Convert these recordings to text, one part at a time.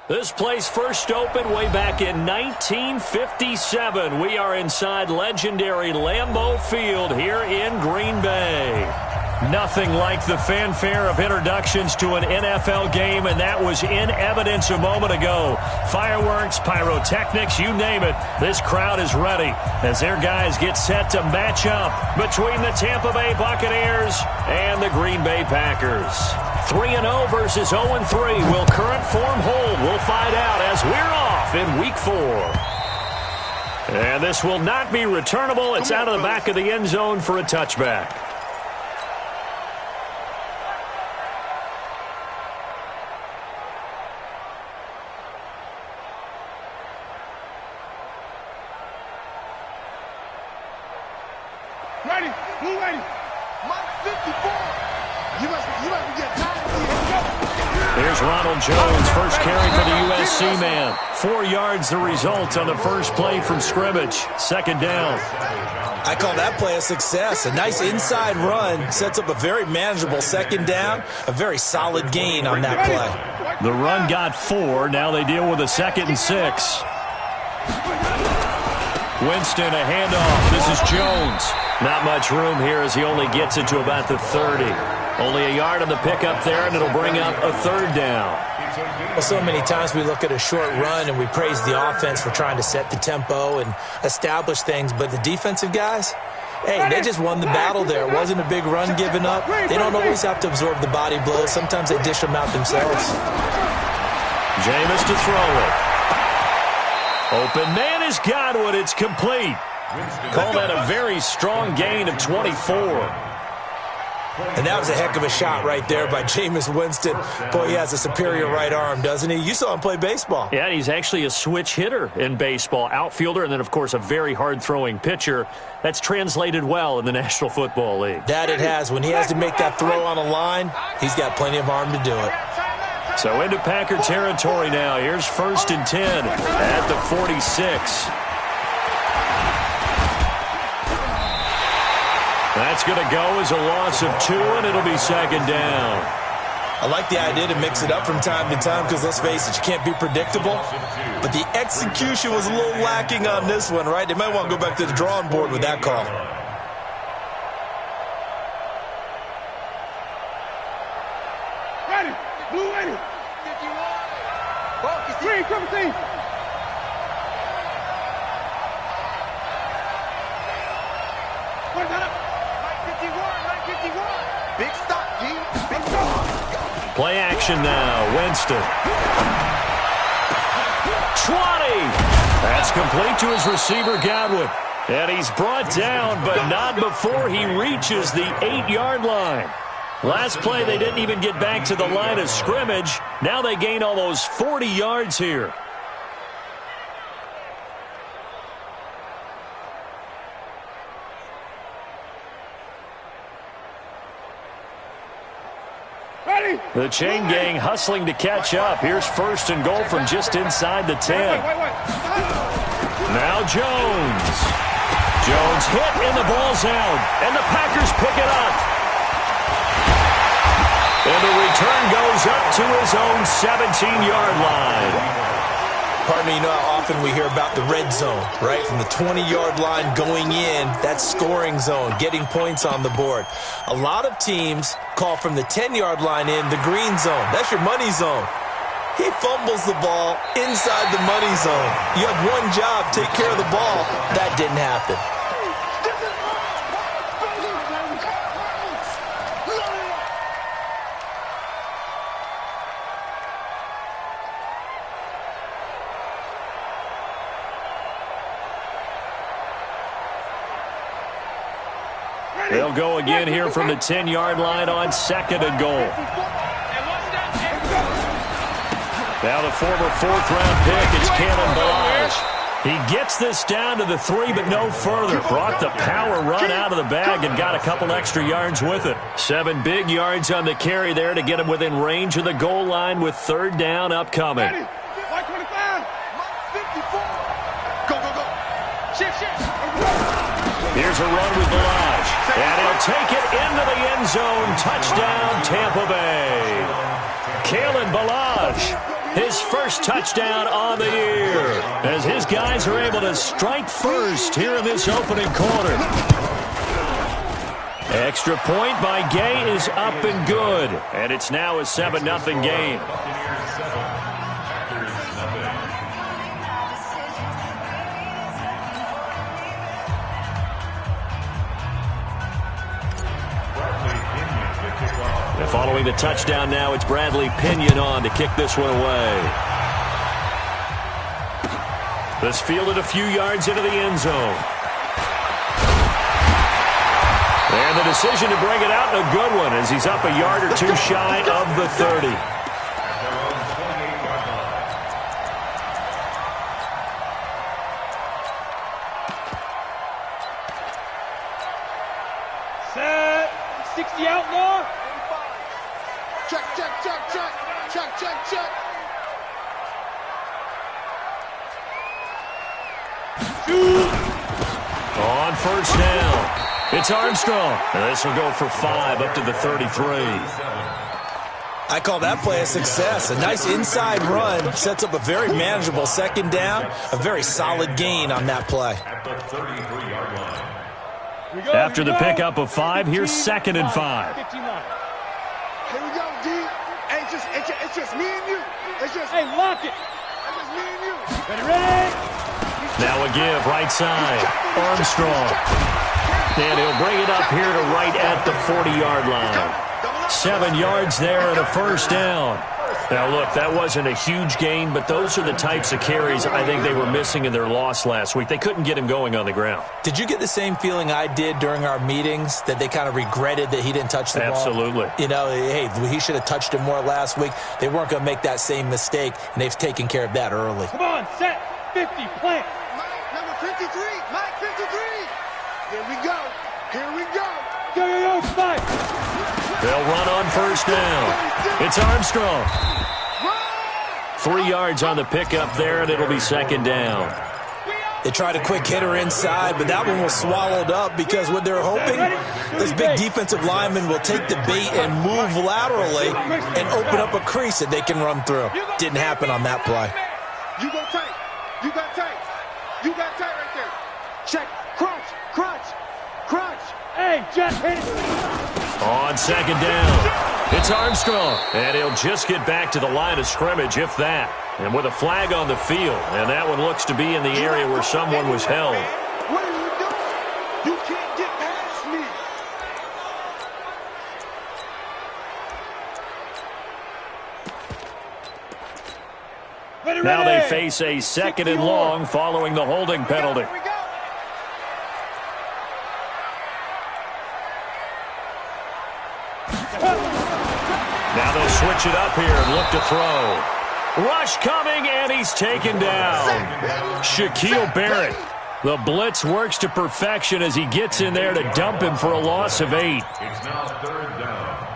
This place first opened way back in 1957. We are inside legendary Lambeau Field here in Green Bay. Nothing like the fanfare of introductions to an NFL game, and that was in evidence a moment ago. Fireworks, pyrotechnics, you name it. This crowd is ready as their guys get set to match up between the Tampa Bay Buccaneers and the Green Bay Packers. 3-0 versus 0-3. Will current form hold? We'll find out as we're off in Week 4. And this will not be returnable. It's out of the back of the end zone for a touchback. Ready, who ready? Mike 54. You must get tired of here. Here's Ronald Jones, first carry for the USC man. 4 yards the result on the first play from scrimmage. Second down. I call that play a success. A nice inside run sets up a very manageable second down. A very solid gain on that play. The run got 4. Now they deal with a 2nd and 6. Winston, a handoff. This is Jones. Not much room here as he only gets it to about the 30. Only a yard on the pickup there, and it'll bring up a 3rd down. Well, so many times we look at a short run and we praise the offense for trying to set the tempo and establish things, but the defensive guys, hey, they just won the battle there. It wasn't a big run given up. They don't always have to absorb the body blows. Sometimes they dish them out themselves. Jameis to throw it. Open man is Godwin. It's complete. Call that a very strong gain of 24. And that was a heck of a shot right there by Jameis Winston. Boy, he has a superior right arm, doesn't he? You saw him play baseball. Yeah, he's actually a switch hitter in baseball. Outfielder, and then, of course, a very hard-throwing pitcher. That's translated well in the National Football League. That it has. When he has to make that throw on a line, he's got plenty of arm to do it. So into Packer territory now. Here's 1st and 10 at the 46. That's going to go as a loss of 2, and it'll be 2nd down. I like the idea to mix it up from time to time because, let's face it, you can't be predictable. But the execution was a little lacking on this one, right? They might want to go back to the drawing board with that call. Ready, blue ready. 51. Green, 17. What is that up? 51. Big stop, G. Big stop. Play action now. Winston. 20. That's complete to his receiver, Godwin. And he's brought down, but not before he reaches the 8-yard line. Last play, they didn't even get back to the line of scrimmage. Now they gain almost 40 yards here. The chain gang hustling to catch up. Here's 1st and goal from just inside the 10. Now Jones. Jones hit and the ball's out. And the Packers pick it up. And the return goes up to his own 17-yard line. Pardon me, you know how often we hear about the red zone, right? From the 20-yard line going in, that's scoring zone, getting points on the board. A lot of teams call from the 10-yard line in the green zone. That's your money zone. He fumbles the ball inside the money zone. You have one job, take care of the ball. That didn't happen. They'll go again here from the 10-yard line on 2nd and goal. Now the former 4th-round pick, it's Kalen Ballage. He gets this down to the 3, but no further. Brought the power run out of the bag and got a couple extra yards with it. 7 big yards on the carry there to get him within range of the goal line with 3rd down upcoming. 125. 54. Go. Shift. Here's a run with Ballage. And he'll take it into the end zone. Touchdown, Tampa Bay. Kalen Balazs, his first touchdown on the year, as his guys are able to strike first here in this opening quarter. Extra point by Gay is up and good, and it's now a 7-0 game. And following the touchdown now, it's Bradley Pinion on to kick this one away. This fielded a few yards into the end zone. And the decision to bring it out, a good one, as he's up a yard or two shy of the 30. Set. 60 outlaw. Check, check, check, check. Check, check, check. Shoot. On first down, it's Armstrong. And this will go for 5 up to the 33. I call that play a success. A nice inside run sets up a very manageable second down. A very solid gain on that play. After the pickup of 5, here's 2nd and 5. Here we go, D. Hey, it's just me and you. It's just, hey, lock it. It's just me and you. Ready? Now a give, right side. Armstrong. And he'll bring it up here to right at the 40-yard line. 7 yards there and a first down. Now, look, that wasn't a huge gain, but those are the types of carries I think they were missing in their loss last week. They couldn't get him going on the ground. Did you get the same feeling I did during our meetings, that they kind of regretted that he didn't touch the ball? Absolutely. You know, hey, he should have touched it more last week. They weren't going to make that same mistake, and they've taken care of that early. Come on, set. 50, plant. Mike, number 53. Mike, 53. Here we go. Here we go. Yo, Spike. They'll run on first down. It's Armstrong. 3 yards on the pickup there, and it'll be 2nd down. They tried a quick hitter inside, but that one was swallowed up because what they're hoping, this big defensive lineman will take the bait and move laterally and open up a crease that they can run through. Didn't happen on that play. You go tight. You got tight. You got tight right there. Check. Crunch. Crunch. Crunch. Hey, Jeff, hit it. On 2nd down, it's Armstrong. And he'll just get back to the line of scrimmage, if that. And with a flag on the field. And that one looks to be in the area where someone was held. What are you doing? You can't get past me. Now they face a 2nd and long following the holding penalty. Now they'll switch it up here and look to throw. Rush coming, and he's taken down. Shaquille Barrett. The blitz works to perfection as he gets in there to dump him for a loss of 8. It's now 3rd down.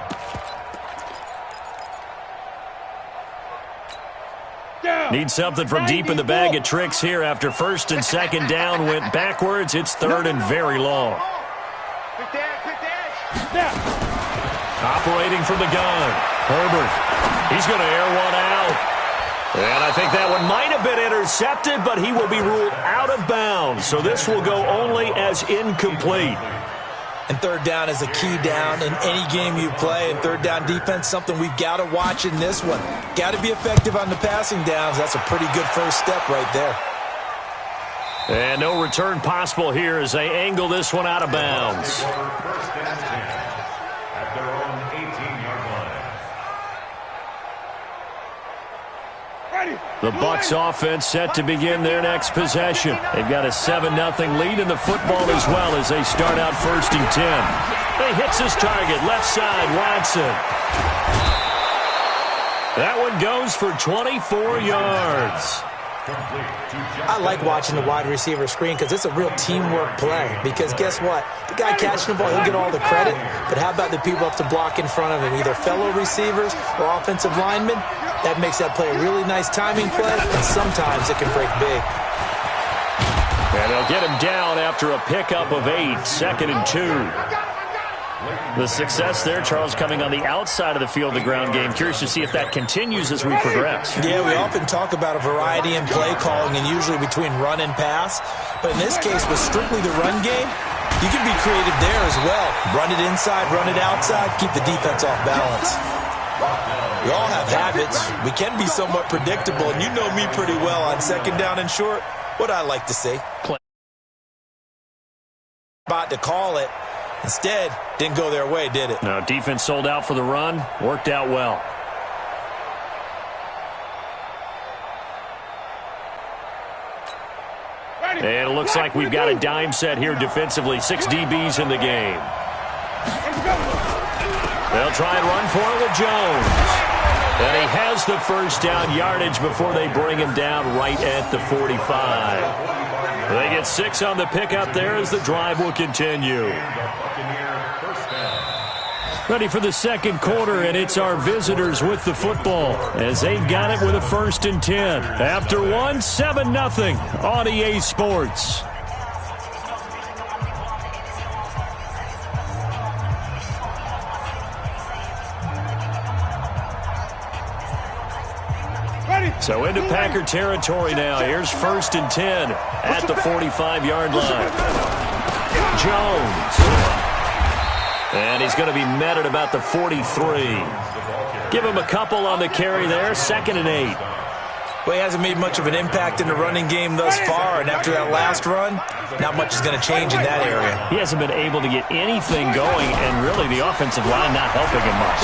Need something from deep in the bag of tricks here after 1st and 2nd down went backwards. It's 3rd and very long. Operating from the gun, Herbert. He's going to air one out. And I think that one might have been intercepted, but he will be ruled out of bounds. So this will go only as incomplete. And 3rd down is a key down in any game you play. And 3rd down defense, something we've got to watch in this one. Got to be effective on the passing downs. That's a pretty good first step right there. And no return possible here as they angle this one out of bounds. At their own 18-yard line. The Bucs offense set to begin their next possession. They've got a 7-0 lead in the football as well as they start out 1st and 10. He hits his target, left side, Watson. That one goes for 24 yards. I like watching the wide receiver screen because it's a real teamwork play. Because guess what? The guy catching the ball, he'll get all the credit. But how about the people up to block in front of him, either fellow receivers or offensive linemen? That makes that play a really nice timing play, and sometimes it can break big. And they'll get him down after a pickup of 8, 2nd and 2. The success there, Charles, coming on the outside of the field, the ground game. Curious to see if that continues as we progress. Yeah, we often talk about a variety in play calling and usually between run and pass. But in this case, with strictly the run game, you can be creative there as well. Run it inside, run it outside, keep the defense off balance. We all have habits. We can be somewhat predictable, and you know me pretty well on second down and short. What I like to say. About to call it. Instead, didn't go their way, did it? No, defense sold out for the run. Worked out well. And it looks like we've got a dime set here defensively. 6 DBs in the game. They'll try and run for it with Jones. And he has the first down yardage before they bring him down right at the 45. They get 6 on the pickup there as the drive will continue. Ready for the second quarter, and it's our visitors with the football as they've got it with a 1st and 10. After 1, 7-0 on EA Sports. So into Packer territory now. Here's 1st and 10 at the 45-yard line. Jones. And he's going to be met at about the 43. Give him a couple on the carry there. 2nd and 8. Well, he hasn't made much of an impact in the running game thus far, and after that last run, not much is going to change in that area. He hasn't been able to get anything going, and really the offensive line not helping him much.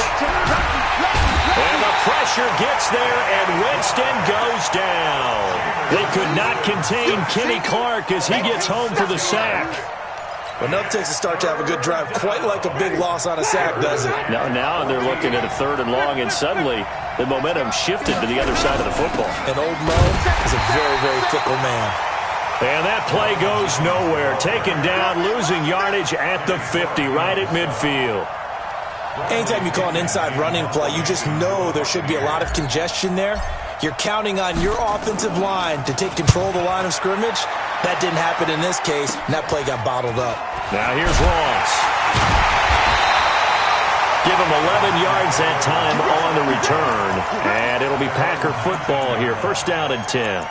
And the pressure gets there, and Winston goes down. They could not contain Kenny Clark as he gets home for the sack. Well, nothing takes a start to have a good drive quite like a big loss on a sack, does it? Now they're looking at a 3rd and long, and suddenly the momentum shifted to the other side of the football. And old Mo is a very, very fickle man. And that play goes nowhere. Taken down, losing yardage at the 50, right at midfield. Anytime you call an inside running play, you just know there should be a lot of congestion there. You're counting on your offensive line to take control of the line of scrimmage. That didn't happen in this case, and that play got bottled up. Now here's Ross. Give him 11 yards that time on the return. And it'll be Packer football here. 1st down and 10.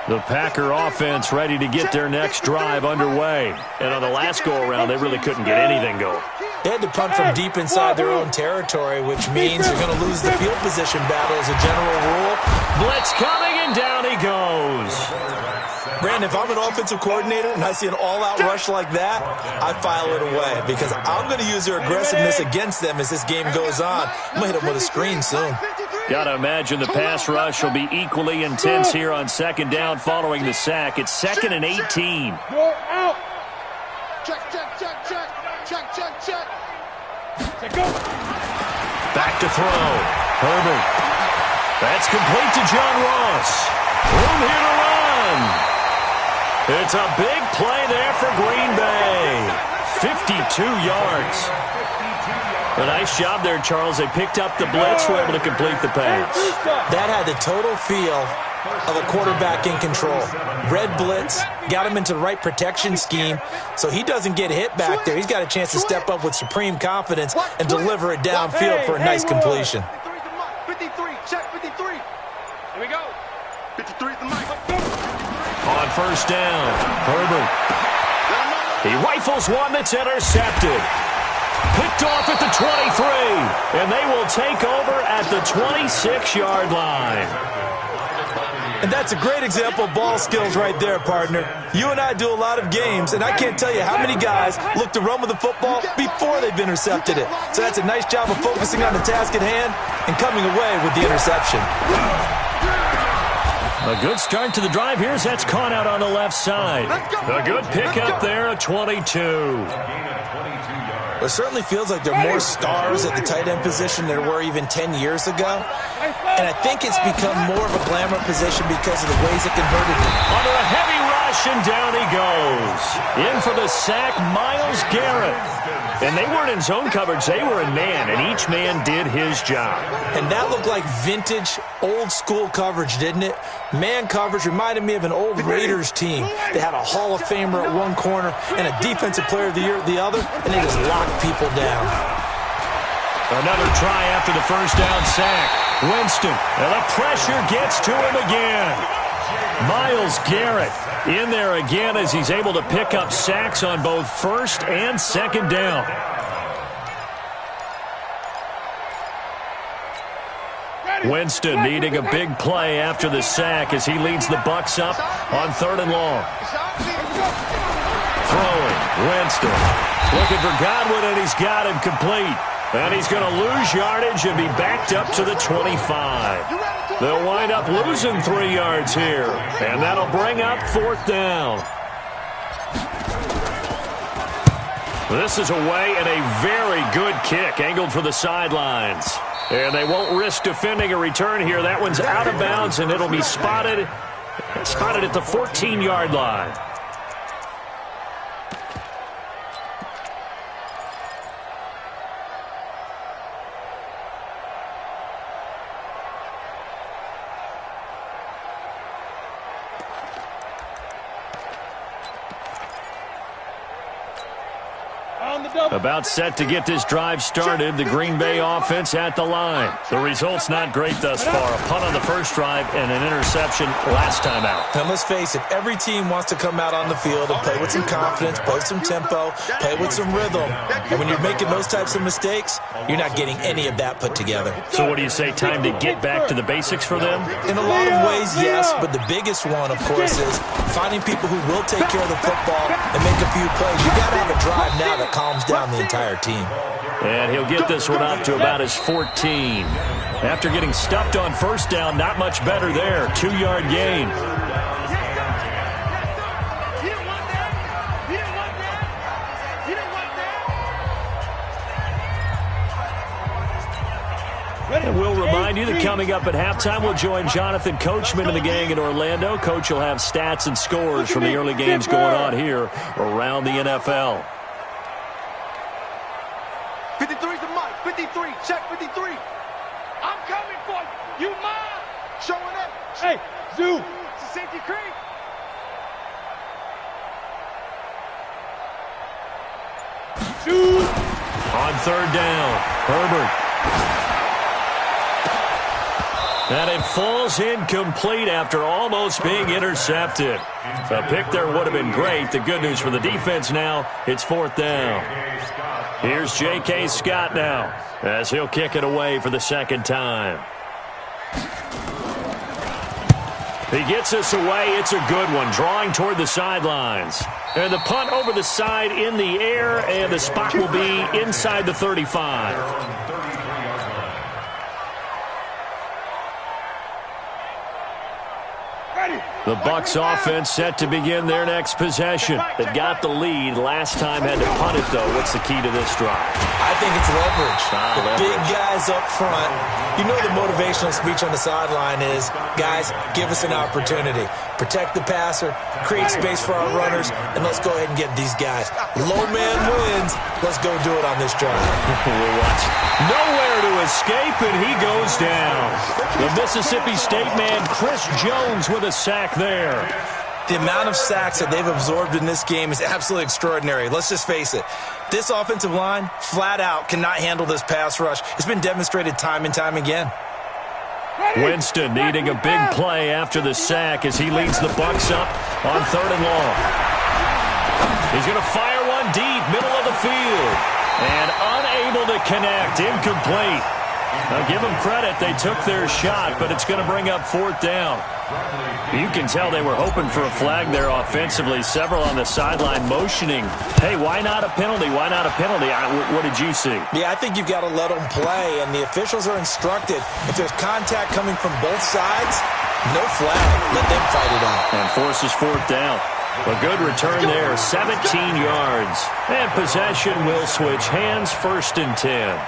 The Packer offense ready to get their next drive underway. And on the last go-around, they really couldn't get anything going. They had to punt from deep inside their own territory, which means they're going to lose the field position battle as a general rule. Blitz coming, and down he goes. Brandon, if I'm an offensive coordinator and I see an all-out rush like that, I file it away because I'm going to use their aggressiveness against them as this game goes on. I'm going to hit them with a screen soon. Got to imagine the pass rush will be equally intense here on 2nd down following the sack. It's 2nd and 18. You're out. Check, check, check, check. Check, check, check. Go. Back to throw. Herbert. That's complete to John Ross. Room here to run. It's a big play there for Green Bay. 52 yards. A nice job there, Charles. They picked up the blitz, were able to complete the pass. That had the total feel of a quarterback in control. Red blitz, got him into the right protection scheme, so he doesn't get hit back there. He's got a chance to step up with supreme confidence and deliver it downfield for a nice completion. 53, check 53. Here we go. 53 is the mic. On 1st down, Herbert. He rifles one that's intercepted. Picked off at the 23, and they will take over at the 26-yard line. And that's a great example of ball skills right there, partner. You and I do a lot of games, and I can't tell you how many guys look to run with the football before they've intercepted it. So that's a nice job of focusing on the task at hand and coming away with the interception. A good start to the drive here as that's caught out on the left side. A good pickup there, a 22. It certainly feels like there are more stars at the tight end position than there were even 10 years ago. And I think it's become more of a glamour position because of the ways it can hurt it. Under a heavy rush, and down he goes. goes. In for the sack, Myles Garrett. And they weren't in zone coverage. They were in man, and each man did his job. And that looked like vintage, old-school coverage, didn't it? Man coverage reminded me of an old Raiders team. They had a Hall of Famer at one corner and a Defensive Player of the Year at the other, and they just locked people down. Another try after the first down sack. Winston, and the pressure gets to him again. Myles Garrett in there again as he's able to pick up sacks on both first and second down. Winston needing a big play after the sack as he leads the Bucs up on 3rd and long. Throwing, Winston. Looking for Godwin, and he's got him complete. And he's going to lose yardage and be backed up to the 25. They'll wind up losing 3 yards here. And that'll bring up 4th down. This is away and a very good kick angled for the sidelines. And they won't risk defending a return here. That one's out of bounds, and it'll be spotted at the 14-yard line. About set to get this drive started. The Green Bay offense at the line. The result's not great thus far. A punt on the first drive and an interception last time out. And let's face it, every team wants to come out on the field and play with some confidence, play with some tempo, play with some rhythm. And when you're making those types of mistakes, you're not getting any of that put together. So what do you say, time to get back to the basics for them? In a lot of ways, yes, but the biggest one, of course, is finding people who will take care of the football and make a few plays. You got to have a drive now that calms down the entire team. And he'll get this one up to about his 14. After getting stuffed on first down, not much better there. 2-yard gain. And we'll remind you that coming up at halftime, we'll join Jonathan Coachman and the gang in Orlando. Coach will have stats and scores from the early games going on here around the NFL. 53's the mic. 53. Check 53. I'm coming for you. You mine. Showing up. Hey, Zoo. It's a safety creek. Zoo. On 3rd down, Herbert. And it falls incomplete after almost being intercepted. A pick there would have been great. The good news for the defense now, it's 4th down. Here's J.K. Scott now as he'll kick it away for the second time. He gets this away. It's a good one, drawing toward the sidelines. And the punt over the side in the air, and the spot will be inside the 35. The Bucs offense set to begin their next possession. They got the lead. Last time had to punt it, though. What's the key to this drive? I think it's leverage. The big guys up front. You know the motivational speech on the sideline is, guys, give us an opportunity. Protect the passer, create space for our runners, and let's go ahead and get these guys. Low man wins. Let's go do it on this drive. We'll watch. Nowhere to escape, and he goes down. The Mississippi State man, Chris Jones, with a sack there. The amount of sacks that they've absorbed in this game is absolutely extraordinary. Let's just face it. This offensive line, flat out, cannot handle this pass rush. It's been demonstrated time and time again. Winston needing a big play after the sack as he leads the Bucs up on 3rd and long. He's going to fire one deep, middle of the field. And unable to connect, incomplete. Now give them credit, they took their shot, but it's going to bring up 4th down. You can tell they were hoping for a flag there offensively. Several on the sideline motioning, hey, why not a penalty? Why not a penalty? What did you see? Yeah, I think you've got to let them play, and the officials are instructed. If there's contact coming from both sides, no flag. Let them fight it out. And forces 4th down. A good return there, 17 yards. And possession will switch hands, 1st and 10.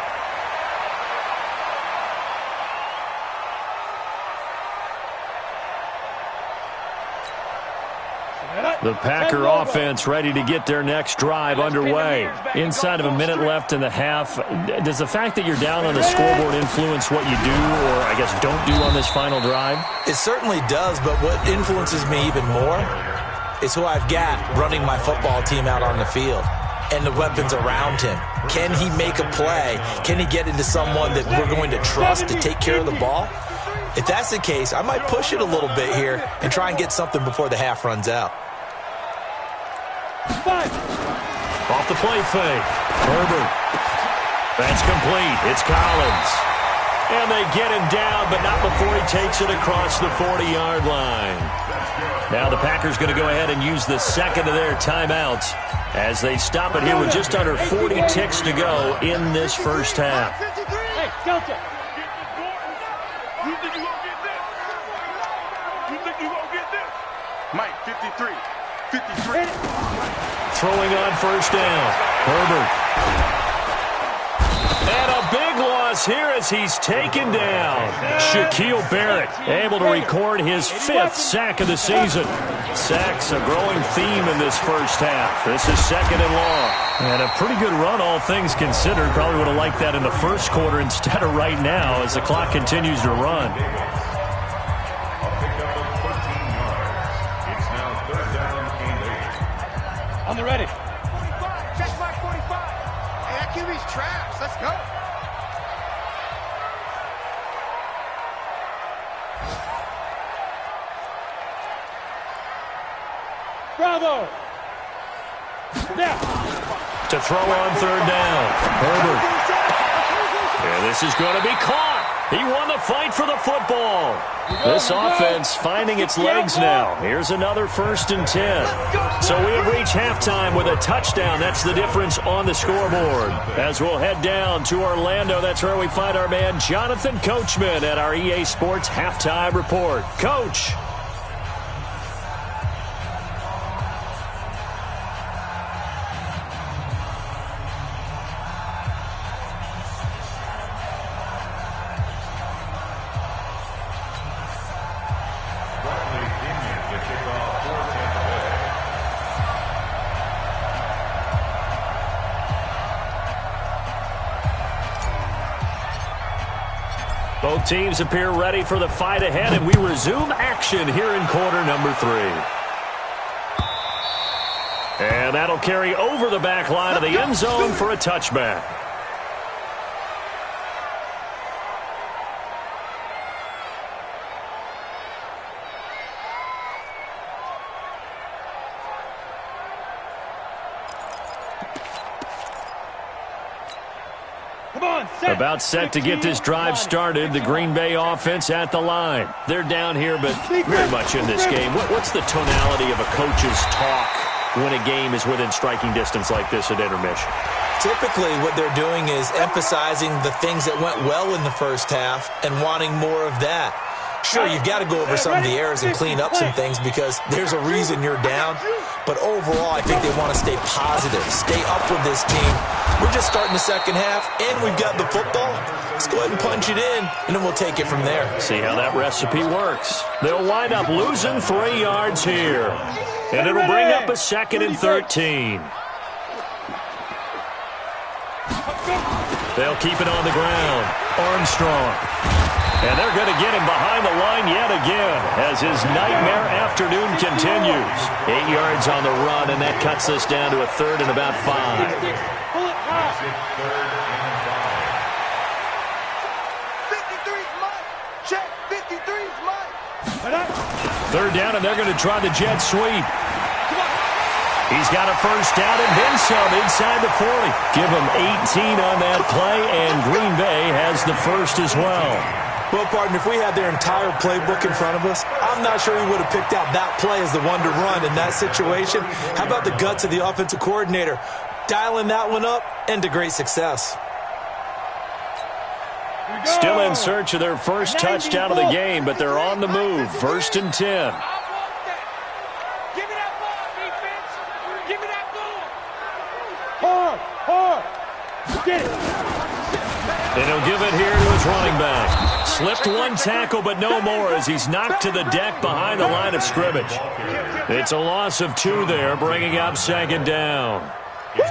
The Packer offense ready to get their next drive underway. Inside of a minute left in the half. Does the fact that you're down on the scoreboard influence what you do, or I guess don't do on this final drive? It certainly does, but what influences me even more is who I've got running my football team out on the field and the weapons around him. Can he make a play? Can he get into someone that we're going to trust to take care of the ball? If that's the case, I might push it a little bit here and try and get something before the half runs out. Off the play fake. Herbert. That's complete. It's Collins. And they get him down, but not before he takes it across the 40-yard line. Now the Packers going to go ahead and use the second of their timeouts as they stop it here with just under 40 ticks to go in this first half. Hey, Skelton. You think you gonna get this? You think you gonna get this? Mike, 53. 53. Throwing on first down. Herbert. And a big loss here as he's taken down. Shaquille Barrett able to record his 5th sack of the season. Sacks a growing theme in this first half. This is second and long. And a pretty good run, all things considered. Probably would have liked that in the first quarter instead of right now as the clock continues to run. On the ready. 45. Check my 45. Hey, that QB's trash. Let's go. Bravo. Now. To throw on third down. Herbert. And this is going to be caught. He won the fight for the football. This offense finding its legs now. Here's another 1st and 10. So we have reached halftime with a touchdown. That's the difference on the scoreboard. As we'll head down to Orlando, that's where we find our man Jonathan Coachman at our EA Sports Halftime Report. Coach. Both teams appear ready for the fight ahead, and we resume action here in quarter number 3. And that'll carry over the back line of the end zone for a touchback. About set to get this drive started. The Green Bay offense at the line. They're down here, but very much in this game. What's the tonality of a coach's talk when a game is within striking distance like this at intermission? Typically, what they're doing is emphasizing the things that went well in the first half and wanting more of that. Sure, you've got to go over some of the errors and clean up some things because there's a reason you're down. But overall, I think they want to stay positive, stay up with this team. We're just starting the second half, and we've got the football. Let's go ahead and punch it in, and then we'll take it from there. See how that recipe works. They'll wind up losing 3 yards here. And it'll bring up a 2nd and 13. They'll keep it on the ground. Armstrong. And they're going to get him behind the line yet again as his nightmare afternoon continues. 8 yards on the run, and that cuts us down to a 3rd and about 5. 53's mine. Check. 53's mine. 3rd down, and they're going to try the jet sweep. He's got a first down and then some inside the 40. Give him 18 on that play, and Green Bay has the first as well. Well, partner, if we had their entire playbook in front of us, I'm not sure we would have picked out that play as the one to run in that situation. How about the guts of the offensive coordinator? Dialing that one up into great success. Still in search of their first touchdown of the game, but they're on the move. 1st and 10. Get it. And he'll give it here to his running back. Slipped one tackle, but no more as he's knocked to the deck behind the line of scrimmage. It's a loss of 2 there, bringing up 2nd down.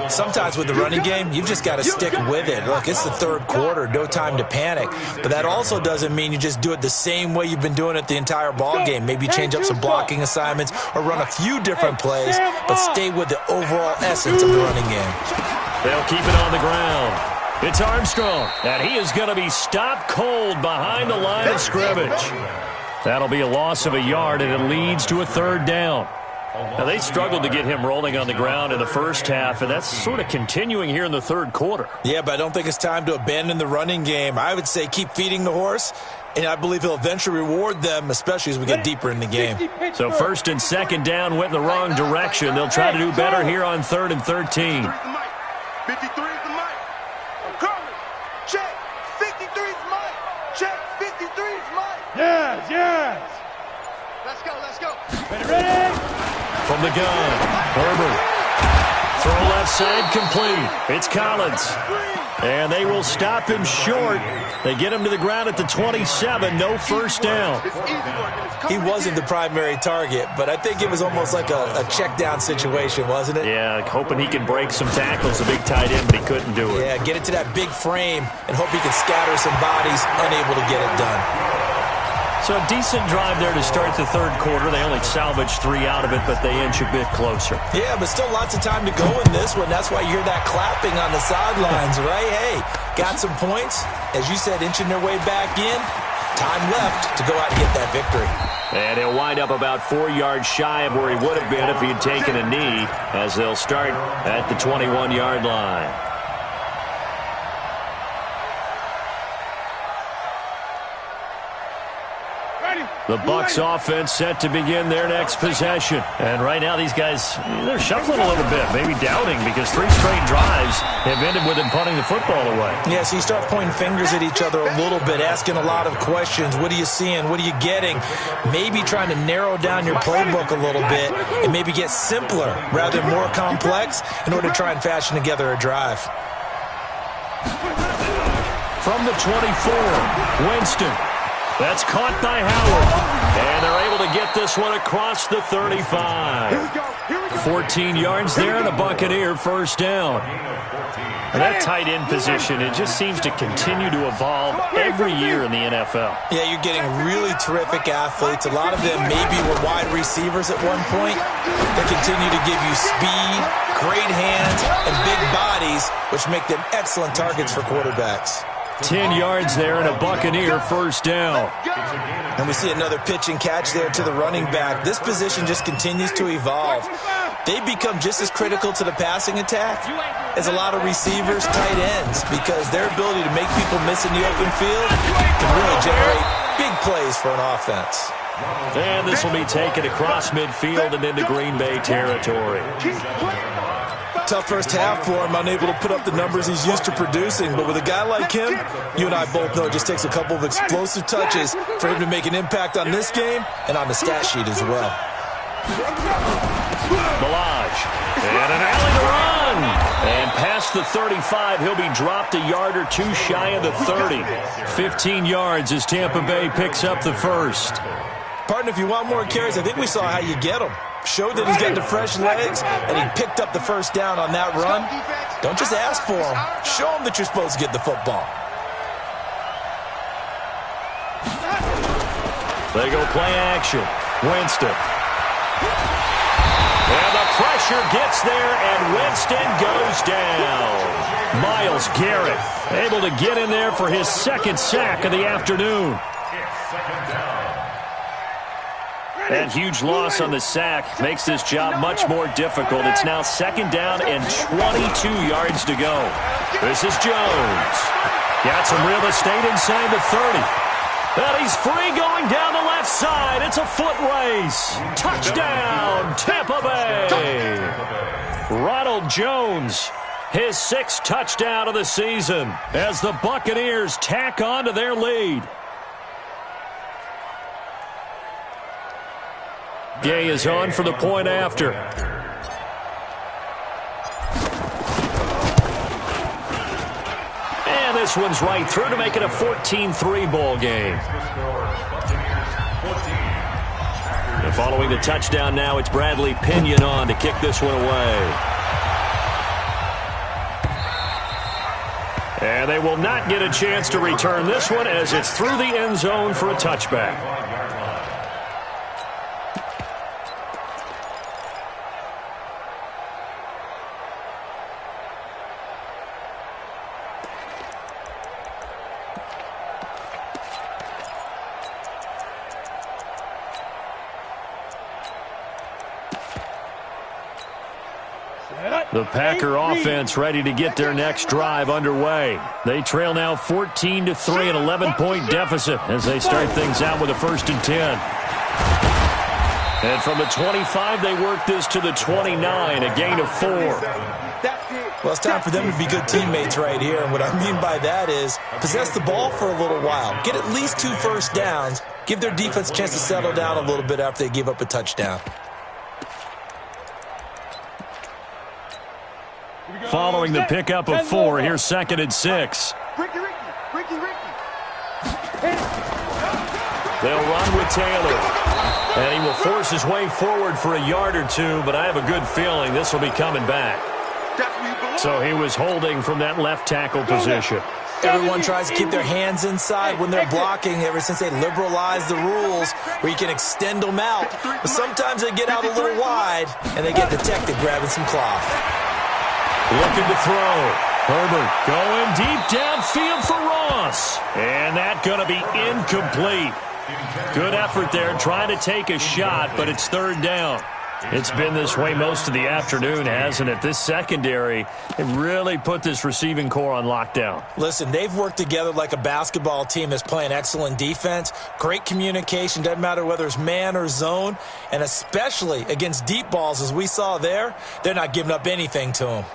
Sometimes with the running game, you've just got to stick with it. Look, it's the 3rd quarter, no time to panic. But that also doesn't mean you just do it the same way you've been doing it the entire ball game. Maybe change up some blocking assignments or run a few different plays, but stay with the overall essence of the running game. They'll keep it on the ground. It's Armstrong, and he is going to be stopped cold behind the line of scrimmage. That'll be a loss of a yard, and it leads to a 3rd down. Now, they struggled to get him rolling on the ground in the first half, and that's sort of continuing here in the 3rd quarter. Yeah, but I don't think it's time to abandon the running game. I would say keep feeding the horse, and I believe he'll eventually reward them, especially as we get deeper in the game. So 1st and 2nd down went in the wrong direction. They'll try to do better here on 3rd and 13. 53 is the mic. I'm coming. Check. 53 is Mike. Check. 53 is Mike. Yes. Let's go, let's go. Ready? From the gun, Herbert. Throw left side complete. It's Collins. And they will stop him short. They get him to the ground at the 27. No 1st down. He wasn't the primary target, but I think it was almost like a check down situation, wasn't it? Yeah, hoping he can break some tackles, a big tight end, but he couldn't do it. Yeah, get it to that big frame and hope he can scatter some bodies, unable to get it done. So a decent drive there to start the 3rd quarter. They only salvaged 3 out of it, but they inch a bit closer. Yeah, but still lots of time to go in this one. That's why you hear that clapping on the sidelines, right? Hey, got some points. As you said, inching their way back in. Time left to go out and get that victory. And he'll wind up about 4 yards shy of where he would have been if he had taken a knee, as they'll start at the 21-yard line. The Bucs offense set to begin their next possession. And right now these guys, they're shuffling a little bit, maybe doubting, because 3 straight drives have ended with them punting the football away. Yeah, so you start pointing fingers at each other a little bit, asking a lot of questions. What are you seeing? What are you getting? Maybe trying to narrow down your playbook a little bit and maybe get simpler rather than more complex in order to try and fashion together a drive. From the 24, Winston. That's caught by Howard. And they're able to get this one across the 35. 14 yards there and a Buccaneer 1st down. And that tight end position, it just seems to continue to evolve every year in the NFL. Yeah, you're getting really terrific athletes. A lot of them maybe were wide receivers at one point. They continue to give you speed, great hands, and big bodies, which make them excellent targets for quarterbacks. 10 yards there and a Buccaneer 1st down. And we see another pitch and catch there to the running back. This position just continues to evolve. They become just as critical to the passing attack as a lot of receivers, tight ends, because their ability to make people miss in the open field can really generate big plays for an offense. And this will be taken across midfield and into Green Bay territory. Tough first half for him, unable to put up the numbers he's used to producing. But with a guy like him, you and I both know it just takes a couple of explosive touches for him to make an impact on this game and on the stat sheet as well. Milage, and an alley to run. And past the 35, he'll be dropped a yard or 2 shy of the 30. 15 yards as Tampa Bay picks up the 1st. Partner, if you want more carries, I think we saw how you get them. Showed that he's getting the fresh legs, and he picked up the 1st down on that run. Don't just ask for him. Show him that you're supposed to get the football. They go play action. Winston. And the pressure gets there, and Winston goes down. Myles Garrett able to get in there for his 2nd sack of the afternoon. That huge loss on the sack makes this job much more difficult. It's now 2nd down and 22 yards to go. This is Jones. Got some real estate inside the 30. And he's free going down the left side. It's a foot race. Touchdown, Tampa Bay. Ronald Jones, his 6th touchdown of the season as the Buccaneers tack on to their lead. Gay is on for the point after. And this one's right through to make it a 14-3 ball game. And following the touchdown now, it's Bradley Pinion on to kick this one away. And they will not get a chance to return this one as it's through the end zone for a touchback. The Packer offense ready to get their next drive underway. They trail now 14-3, an 11-point deficit as they start things out with a 1st and 10. And from the 25, they work this to the 29, a gain of 4. Well, it's time for them to be good teammates right here. And what I mean by that is possess the ball for a little while. Get at least 2 first downs. Give their defense a chance to settle down a little bit after they give up a touchdown. Following the pickup of 4, here's 2nd and 6. Ricky. They'll run with Taylor. And he will force his way forward for a yard or 2, but I have a good feeling this will be coming back. So he was holding from that left tackle position. Everyone tries to keep their hands inside when they're blocking ever since they liberalized the rules where you can extend them out. But sometimes they get out a little wide and they get detected grabbing some cloth. Looking to throw. Herbert going deep downfield for Ross. And that's going to be incomplete. Good effort there trying to take a shot, but it's 3rd down. It's been this way most of the afternoon, hasn't it? This secondary, it really put this receiving core on lockdown. Listen, they've worked together like a basketball team that's playing excellent defense. Great communication, doesn't matter whether it's man or zone. And especially against deep balls, as we saw there, they're not giving up anything to them.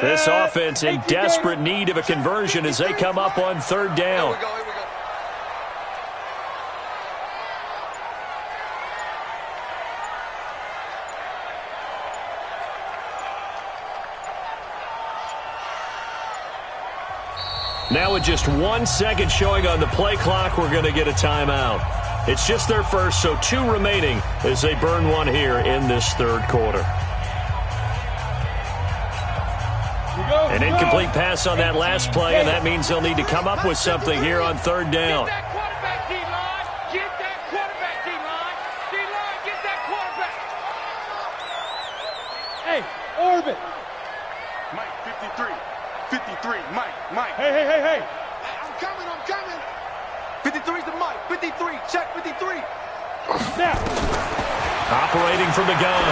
This offense in desperate need of a conversion as they come up on 3rd down. Here we go. Now with just 1 second showing on the play clock, we're going to get a timeout. It's just their first, so 2 remaining as they burn one here in this 3rd quarter. An incomplete pass on that last play, and that means they'll need to come up with something here on 3rd down. Get that quarterback, D-line. Get that quarterback, D-line. D-line, get that quarterback. Hey, Orbit. Mike, 53. Mike. Hey. I'm coming. 53's the Mike. 53, check 53. Now. Operating from the gun.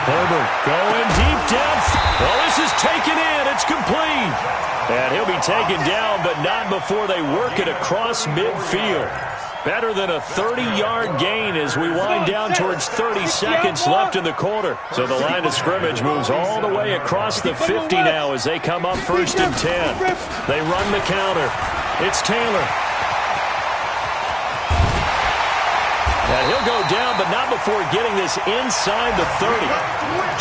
Herbert going deep down. Well, this is taken in. It's complete. And he'll be taken down, but not before they work it across midfield. Better than a 30-yard gain as we wind down towards 30 seconds left in the quarter. So the line of scrimmage moves all the way across the 50 now as they come up 1st and 10. They run the counter. It's Taylor. And he'll go down, but not before getting this inside the 30.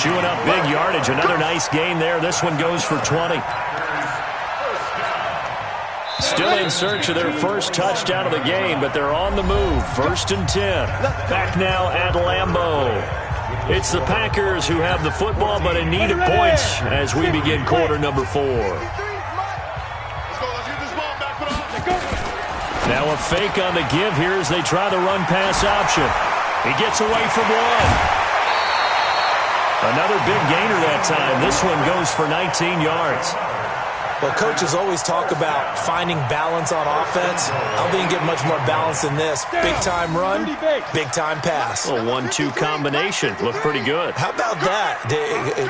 Chewing up big yardage. Another nice gain there. This one goes for 20. Still in search of their first touchdown of the game, but they're on the move. 1st and 10. Back now at Lambeau. It's the Packers who have the football, but in need of points as we begin quarter number 4. Now a fake on the give here as they try the run-pass option. He gets away from one. Another big gainer that time. This one goes for 19 yards. Well, coaches always talk about finding balance on offense. I don't think you get much more balance than this. Big-time run, big-time pass. A 1-2 combination. Looked pretty good. How about that?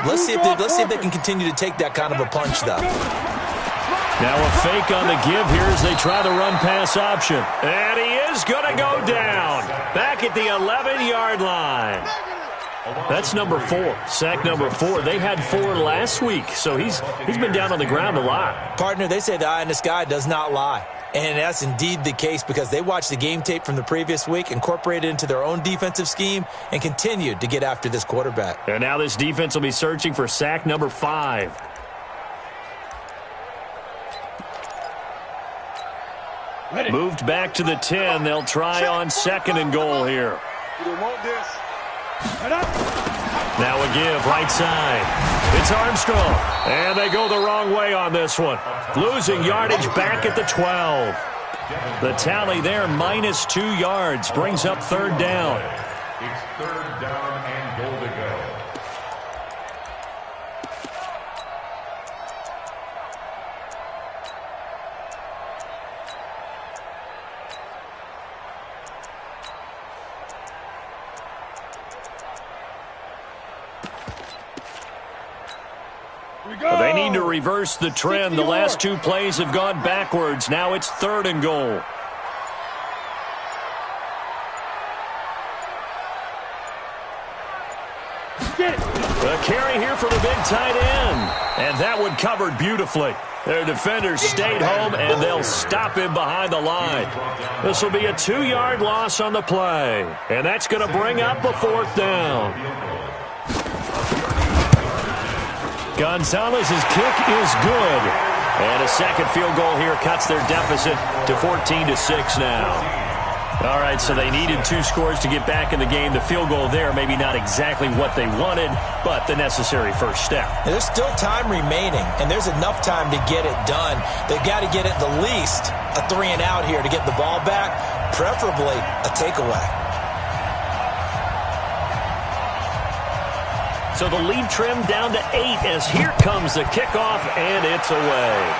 Let's see if they can continue to take that kind of a punch, though. Now a fake on the give here as they try the run-pass option. And he is going to go down. Back at the 11-yard line. That's number 4. Sack number 4. They had 4 last week, so he's been down on the ground a lot. Partner, they say the eye in the sky does not lie. And that's indeed the case because they watched the game tape from the previous week, incorporated it into their own defensive scheme, and continued to get after this quarterback. And now this defense will be searching for sack number 5. Ready. Moved back to the 10. They'll try on 2nd and goal here. You don't want this. Now a give, right side. It's Armstrong. And they go the wrong way on this one. Losing yardage back at the 12. The tally there, -2 yards. Brings up 3rd down. It's 3rd down and goal to go. They need to reverse the trend. The last 2 plays have gone backwards. Now it's 3rd and goal. The carry here for the big tight end. And that one covered beautifully. Their defenders stayed home, and they'll stop him behind the line. This will be a 2-yard loss on the play. And that's going to bring up a 4th down. Gonzalez's kick is good. And a second field goal here cuts their deficit to 14-6 now. All right, so they needed 2 scores to get back in the game. The field goal there, maybe not exactly what they wanted, but the necessary first step. There's still time remaining, and there's enough time to get it done. They've got to get at the least a 3-and-out here to get the ball back, preferably a takeaway. So the lead trimmed down to 8 as here comes the kickoff, and it's away.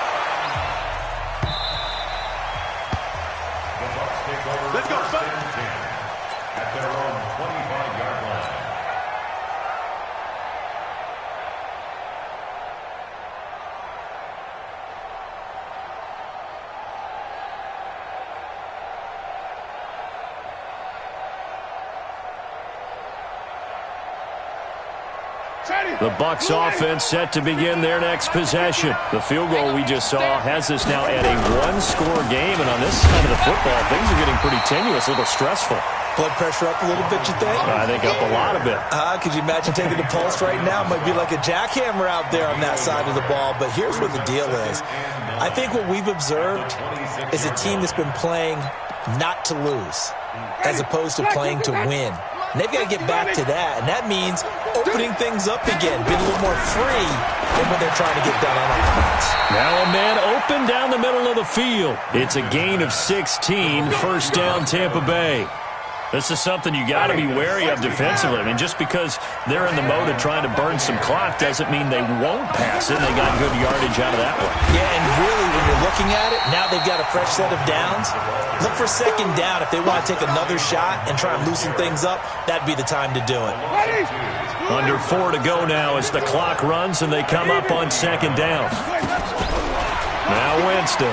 Let's go, son. At their own 25-yard line. The Bucs offense set to begin their next possession. The field goal we just saw has us now at a 1-score game, and on this side of the football, things are getting pretty tenuous, a little stressful. Blood pressure up a little bit, you think? I think up a lot of it. Could you imagine taking the pulse right now? It might be like a jackhammer out there on that side of the ball, but here's what the deal is. I think what we've observed is a team that's been playing not to lose as opposed to playing to win. And they've got to get back to that, and that means opening things up again, being a little more free than when they're trying to get done on offense. Now a man open down the middle of the field. It's a gain of 16, 1st down Tampa Bay. This is something you got to be wary of defensively. I mean, just because they're in the mode of trying to burn some clock doesn't mean they won't pass it. They got good yardage out of that one. Yeah, and really, when you're looking at it, now they've got a fresh set of downs. Look for 2nd down. If they want to take another shot and try and loosen things up, that'd be the time to do it. Under 4 to go now as the clock runs and they come up on 2nd down. Now Winston.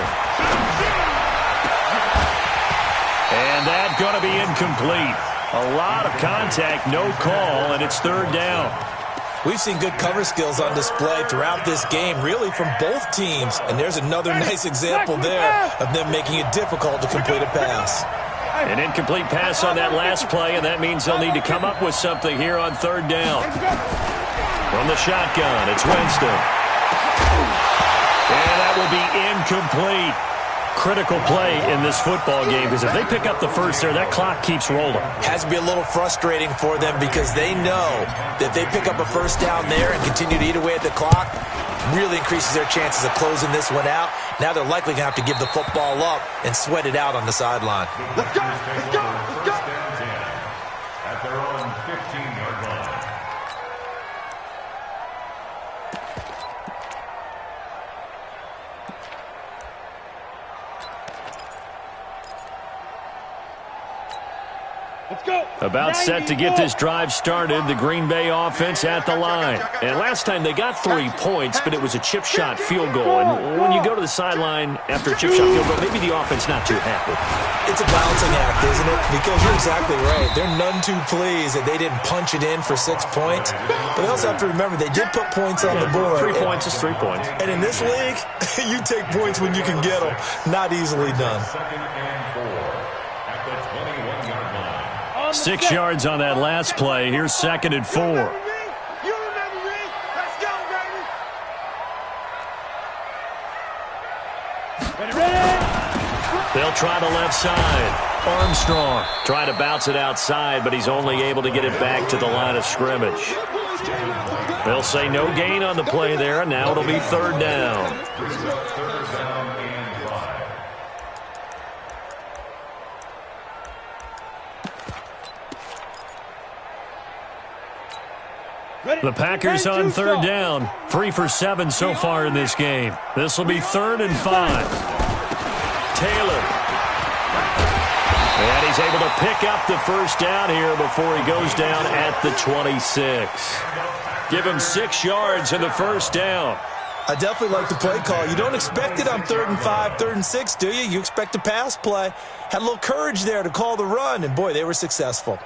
And that's going to be incomplete. A lot of contact, no call, and it's 3rd down. We've seen good cover skills on display throughout this game, really from both teams. And there's another nice example there of them making it difficult to complete a pass. An incomplete pass on that last play, and that means they'll need to come up with something here on 3rd down. From the shotgun, it's Winston. And that will be incomplete. Critical play in this football game because if they pick up the first there, that clock keeps rolling. Has to be a little frustrating for them because they know that they pick up a 1st down there and continue to eat away at the clock, really increases their chances of closing this one out. Now they're likely going to have to give the football up and sweat it out on the sideline. Let's go, let's go, let's go. At their own 15-yard line. About set to get this drive started, the Green Bay offense at the line. And last time they got 3 points, but it was a chip shot field goal. And when you go to the sideline after a chip shot field goal, maybe the offense not too happy. It's a balancing act, isn't it? Because you're exactly right. They're none too pleased that they didn't punch it in for 6 points. But they also have to remember they did put points on the board. 3 points is 3 points. And in this league, you take points when you can get them. Not easily done. 6 yards on that last play. Here's 2nd and 4. They'll try the left side. Armstrong trying to bounce it outside, but he's only able to get it back to the line of scrimmage. They'll say no gain on the play there, and now it'll be 3rd down. The Packers on 3rd down. 3 for 7 so far in this game. This will be 3rd and 5. Taylor. And he's able to pick up the 1st down here before he goes down at the 26. Give him 6 yards in the 1st down. I definitely like the play call. You don't expect it on 3rd and 5, 3rd and 6, do you? You expect a pass play. Had a little courage there to call the run, and boy, they were successful.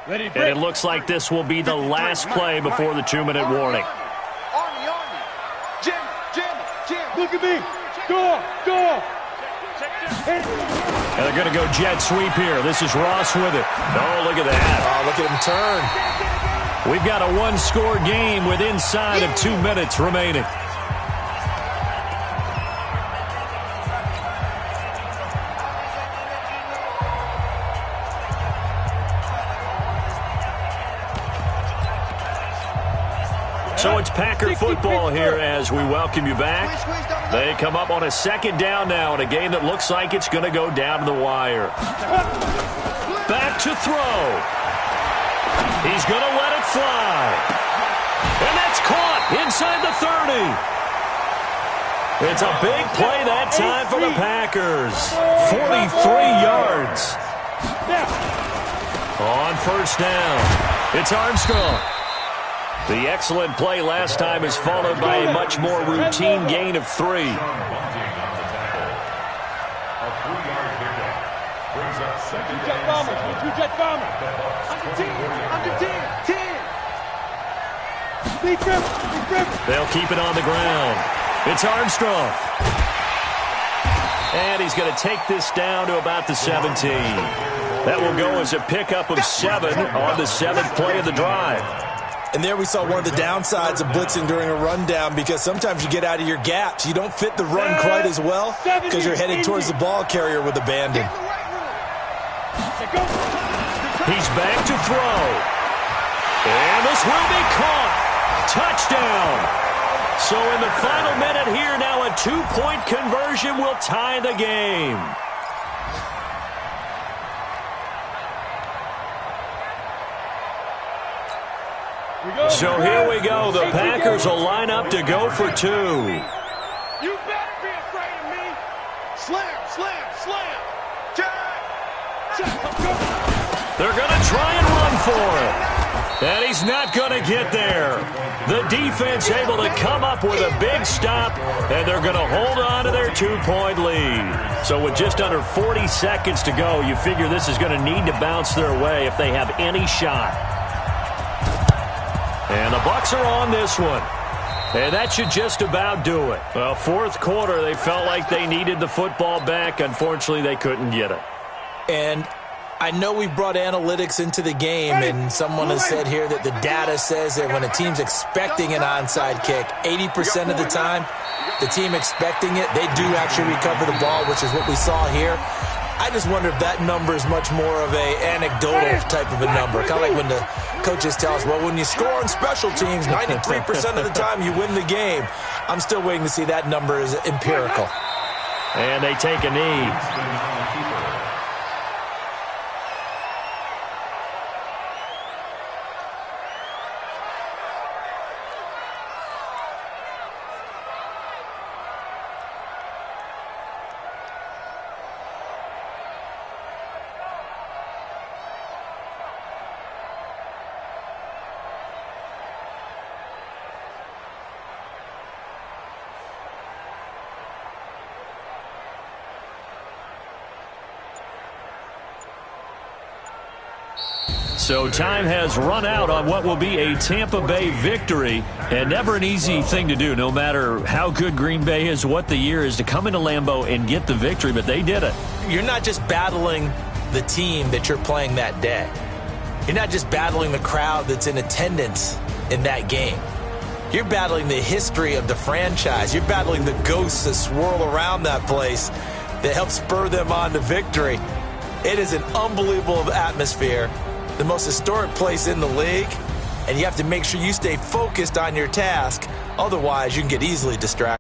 And it looks like this will be the last play before the 2-minute warning. Army. Jim. Look at me. Go. And they're going to go jet sweep here. This is Ross with it. Oh, look at that. Oh, look at him turn. We've got a 1-score game with inside of 2 minutes remaining. So it's Packer football here as we welcome you back. They come up on a 2nd down now in a game that looks like it's going to go down to the wire. Back to throw. He's going to let it fly. And that's caught inside the 30. It's a big play that time for the Packers. 43 yards. On 1st down, it's Armstrong. The excellent play last time is followed by a much more routine gain of 3. A 3-yard pickup brings up 2nd and 7. Under 10. They'll keep it on the ground. It's Armstrong. And he's going to take this down to about the 17. That will go as a pickup of 7 on the 7th play of the drive. And there we saw one of the downsides of blitzing during a rundown, because sometimes you get out of your gaps. You don't fit the run quite as well because you're headed towards the ball carrier with abandon. He's back to throw. And this will be caught. Touchdown. So in the final minute here, now a 2-point conversion will tie the game. So here we go. The Packers will line up to go for 2. You better be afraid of me. Slam. They're going to try and run for it. And he's not going to get there. The defense able to come up with a big stop, and they're going to hold on to their 2-point lead. So with just under 40 seconds to go, you figure this is going to need to bounce their way if they have any shot. And the Bucs are on this one. And that should just about do it. Well, 4th quarter, they felt like they needed the football back. Unfortunately, they couldn't get it. And I know we brought analytics into the game, and someone has said here that the data says that when a team's expecting an onside kick, 80% of the time, the team expecting it, they do actually recover the ball, which is what we saw here. I just wonder if that number is much more of a anecdotal type of a number. Kind of like when the coaches tell us, well, when you score on special teams, 93% of the time you win the game. I'm still waiting to see that number is empirical. And they take a knee. So time has run out on what will be a Tampa Bay victory, and never an easy thing to do, no matter how good Green Bay is, what the year is, to come into Lambeau and get the victory, but they did it. You're not just battling the team that you're playing that day. You're not just battling the crowd that's in attendance in that game. You're battling the history of the franchise. You're battling the ghosts that swirl around that place that help spur them on to victory. It is an unbelievable atmosphere. The most historic place in the league, and you have to make sure you stay focused on your task. Otherwise, you can get easily distracted.